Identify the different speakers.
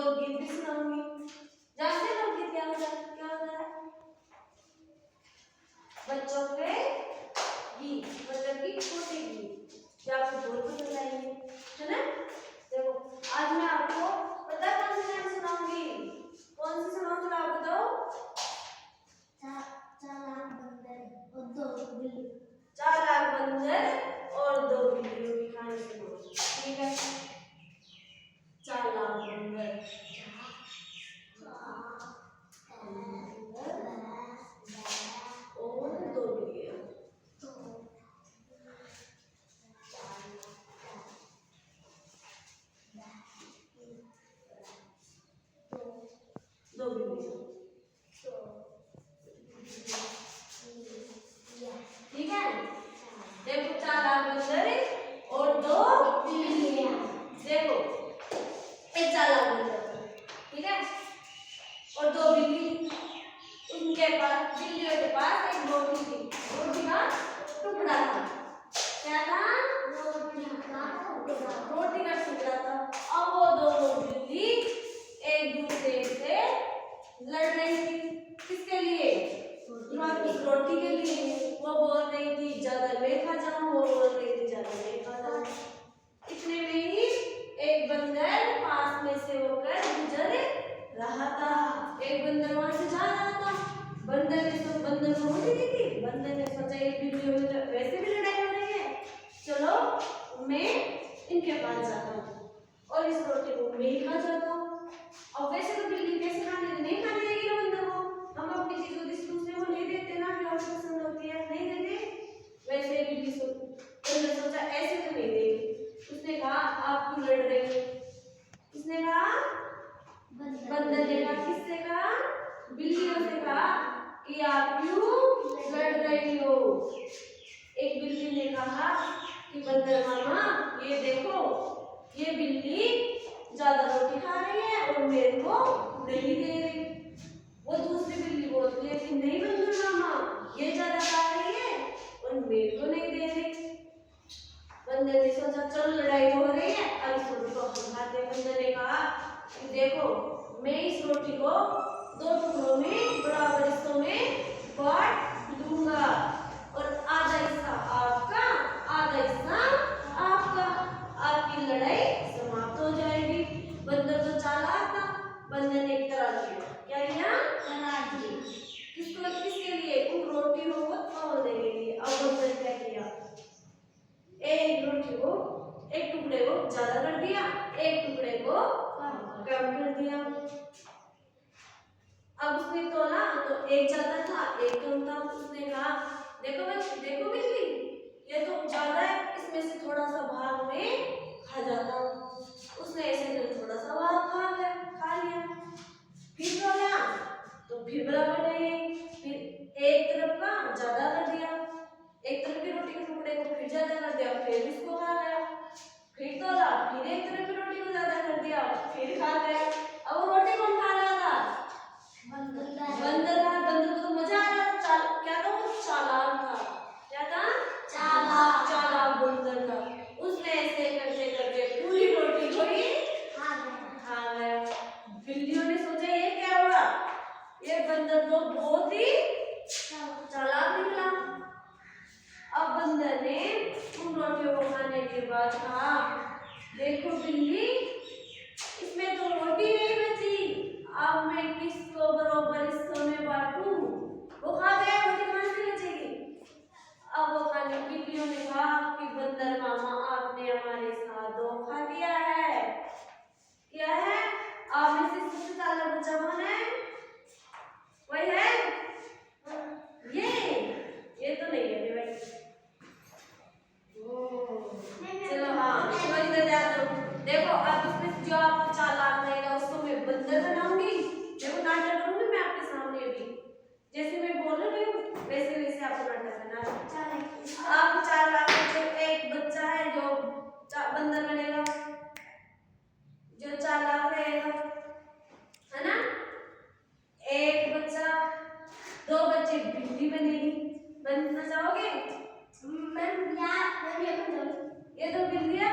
Speaker 1: लोकगीत भी सुनाऊंगी। जानते हैं लोकगीत क्या होता है? बच्चों के गीत, मतलब कि छोटे गीत जो आपको बहुत पसंद आएंगे, है ना। देखो आज मैं आपको पता है कौन सी लाइन सुनाऊंगी? कौन सी सुनाऊं? चलो आप बताओ। चालाक बंदर और दो बिल्लियों की कहानी सुनाओ। ठीक है। चालाक बंदर और दो बिल्लियां। दो बिल्लियां, ठीक है। देखो चालाक बंदर और दो बिल्लियां। देखो एक चालाक बंदर, ठीक है, और दो बिल्ली। उनके पास, बिल्लियों के पास एक रोटी थी। रोटी का टुकड़ा था। क्या था? रोटी का टुकड़ा था। अब वो दोनों बिल्ली एक दूसरे से लड़ रही थी। किसके लिए? रोटी के लिए। वो बोल रही थी ज्यादा मैं खा जाऊं, वो बोल रही थी ज्यादा मैं खा जाऊं। इतने में ही एक बंदर पास में से होकर गुजर रहा था। एक बंदर वहां से जा रहा था। बंदर ने तो बंदर को रोटी दी थी। बंदर ने सोचा ये बिल्लियों में तो वैसे भी लड़ाई हो रही है, चलो मैं इनके पास जाता हूँ और इस रोटी को मैं ही खा जाता हूँ। और वैसे तो बिल्ली कैसे नहीं खाने देगी ना बंदर को। हम अपनी चीज को दूसरे को नहीं देते ना, जो हमें पसंद होती है नहीं देते। वैसे बिल्ली बंदर सोचा ऐसे तो नहीं देगी। उसने कहा आप क्यों लड़ रही हो? किसने कहा? बंदर ने कहा। किससे कहा? बिल्लियों से कहा कि आप क्यों लड़ रही हो? एक बिल्ली ने कहा कि बंदर मामा ये देखो, ये बिल्ली ज्यादा रोटी खा रही है और मेरे को नहीं दे रही। वो दूसरी बिल्ली बोलती है कि नहीं बंदर मामा ये ज्यादा खा रही है और मेरे को नहीं दे रही। बंदर ने सोचा चल लड़ाई हो रही है, अब इस रोटी को हम खाते हैं। बंदर ने कहा कि देखो मैं इस रोटी को दो टुकड़ों में बराबर हिस्सों में बांट दूंगा और आधा हिस्सा आपका आधा हिस्सा आपका। आपकी लड़ाई समाप्त हो जाएगी। बंदर तो चालाक था। बंदर ने एक तरह किया। क्या किया? किसके लिए? उन रोटियों को तोड़ने के लिए। अब बंदर क्या किया? एक रोटी को, एक टुकड़े को ज्यादा कर दिया, एक टुकड़े को कम कर दिया। अब उसने तोला तो एक ज्यादा था एक कम था। उसने कहा देखो बिल्ली ये तो ज्यादा है, इसमें से थोड़ा सा भाग में खा जाता हूँ। उसने ऐसे कर थोड़ा सा भाग खा लिया। फिर तोला तो फिर बराबर नहीं, फिर एक तरफ का ज्यादा कर दिया, एक तरफ की रोटी के टुकड़े को फिर ज्यादा कर दिया, फिर उसको खा गया। फिर तोला, फिर एक तरफ की रोटी को ज्यादा कर दिया, फिर खा गया। अब वो रोटी कौन खा रहा था? बंदर का। बंदर को तो मजा आ रहा था। क्या था वो? चालाक था। क्या था? चालाक बंदर था। उसने ऐसे करते करते पूरी रोटी को ही खा गया। बिल्लियों ने सोचा ये क्या हुआ? ये बंदर तो बहुत ही चालाक निकला। अब बंदर ने उन रोटियों को खाने के बाद कहा देखो बिल्ली इसमें तो रोटी नहीं बची, अब मैं किसको बराबर हिस्सों में बांटूं? वो खा गया, रोटी कहां से बचेगी? अब वो खाने बिल्लियों ने कहा कि बंदर मामा आपने हमारे साथ धोखा किया है। क्या है? आप में से सबसे चालाक बच्चा कौन है? वही है ये तो नहीं है भाई। चलो हाँ समझ गए आप। देखो अब इसमें जो आपको चालाक रहेगा उसको मैं बंदर बनाऊंगी। देखो नाटक करूंगी मैं आपके सामने भी, जैसे मैं बोल रही हूँ वैसे वैसे आपको नाटक बना। आप चालाक बच्चे, एक बच्चा है जो बंदर बनेगा, जो चालाक रहेगा, है ना। एक बच्चा, दो बच्चे बिल्ली बनेगी। बनना चाहोगे? ये तो बिल्लियां